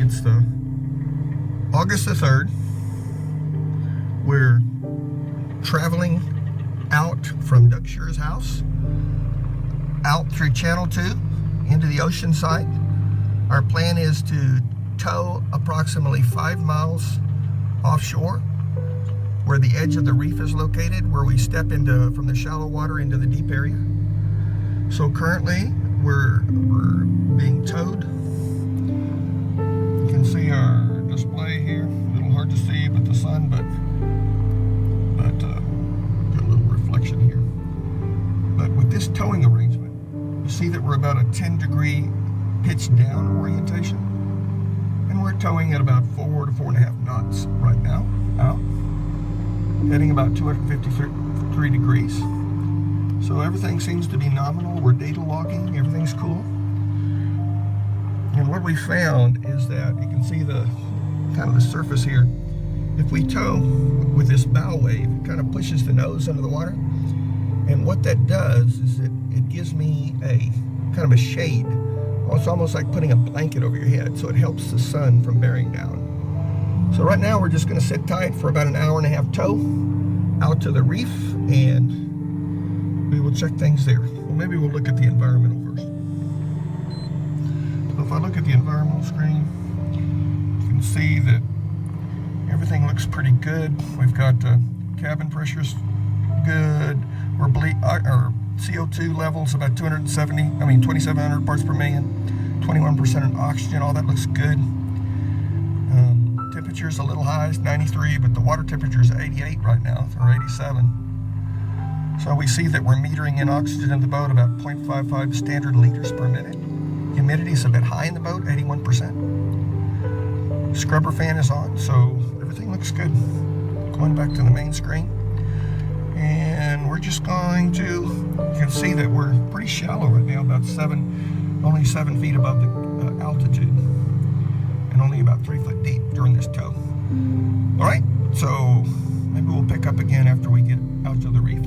It's the August the 3rd. We're traveling out from Doug Shear's house, out through Channel 2 into the ocean side. Our plan is to tow approximately 5 miles offshore, where the edge of the reef is located, where we step into from the shallow water into the deep area. So currently we're being towed. You can see our display here. A little hard to see with the sun, but got a little reflection here. But with this towing arrangement, you see that we're about a 10-degree pitch down orientation, and we're towing at about 4 to 4.5 knots right now, out, heading about 253 degrees. So everything seems to be nominal. We're data logging, everything's cool. And what we found is that you can see the kind of the surface here. If we tow with this bow wave, it kind of pushes the nose under the water. And what that does is it gives me a kind of a shade. It's almost like putting a blanket over your head, so it helps the sun from bearing down. So right now we're just going to sit tight for about an hour-and-a-half tow out to the reef, and we will check things there. Well, maybe we'll look at the environmental first. So if I look at the environmental screen, you can see that everything looks pretty good. We've got cabin pressures good. Our CO2 levels about 2,700 parts per million, 21% in oxygen. All that looks good. Temperature's a little high, it's 93, but the water temperature is 88 right now, or 87. So we see that we're metering in oxygen in the boat about 0.55 standard liters per minute. Humidity is a bit high in the boat, 81%. Scrubber fan is on, so everything looks good. Going back to the main screen. And we're just going to, you can see that we're pretty shallow right now, about only 7 feet above the altitude, and only about 3 foot deep during this tow. All right, so maybe we'll pick up again after we get out to the reef.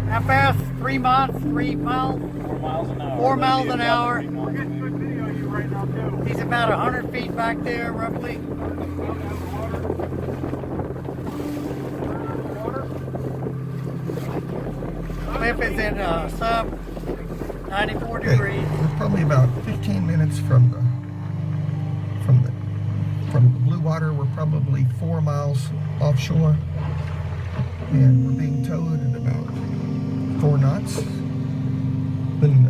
How fast? 3 miles? 3 miles? 4 miles an hour. 4 miles an hour. We're getting good video of you right now, too. He's about 100 feet back there, roughly. Cliff is in sub 94 degrees. We're probably about 15 minutes from the blue water. We're probably 4 miles offshore, and we're being towed at about 4 knots. When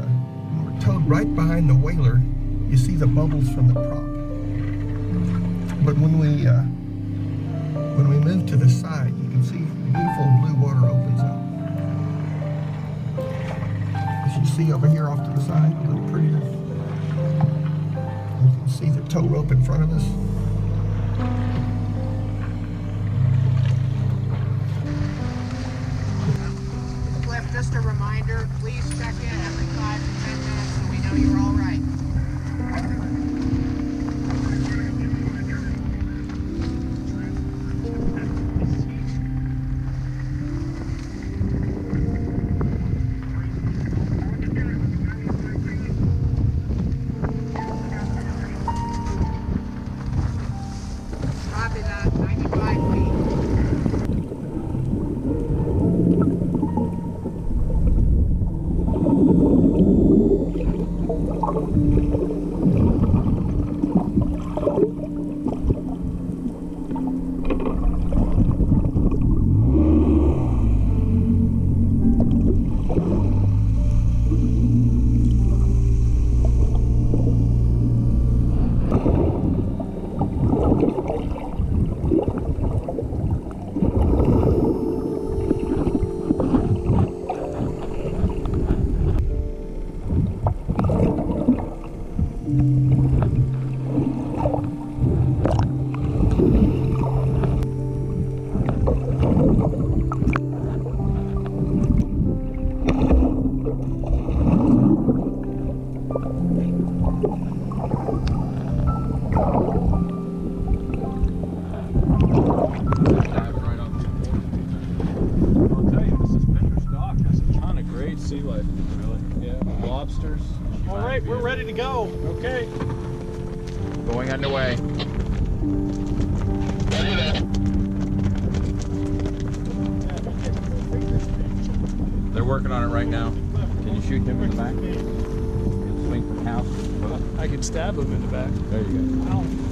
we're towed right behind the whaler, you see the bubbles from the prop. But when we move to the side, you can see the beautiful blue water opens up. As you see over here off to the side, a little prettier. You can see the tow rope in front of us. Cliff, just a reminder, please check in every 5 to 10 minutes so we know you're all right. Copy that, 95 feet. sea life, really. Yeah, lobsters. All right, we're ready to go. Okay. Towing underway. They're working on it right now. Can you shoot him in the back? Swing from house. I can stab him in the back. There you go. Ow.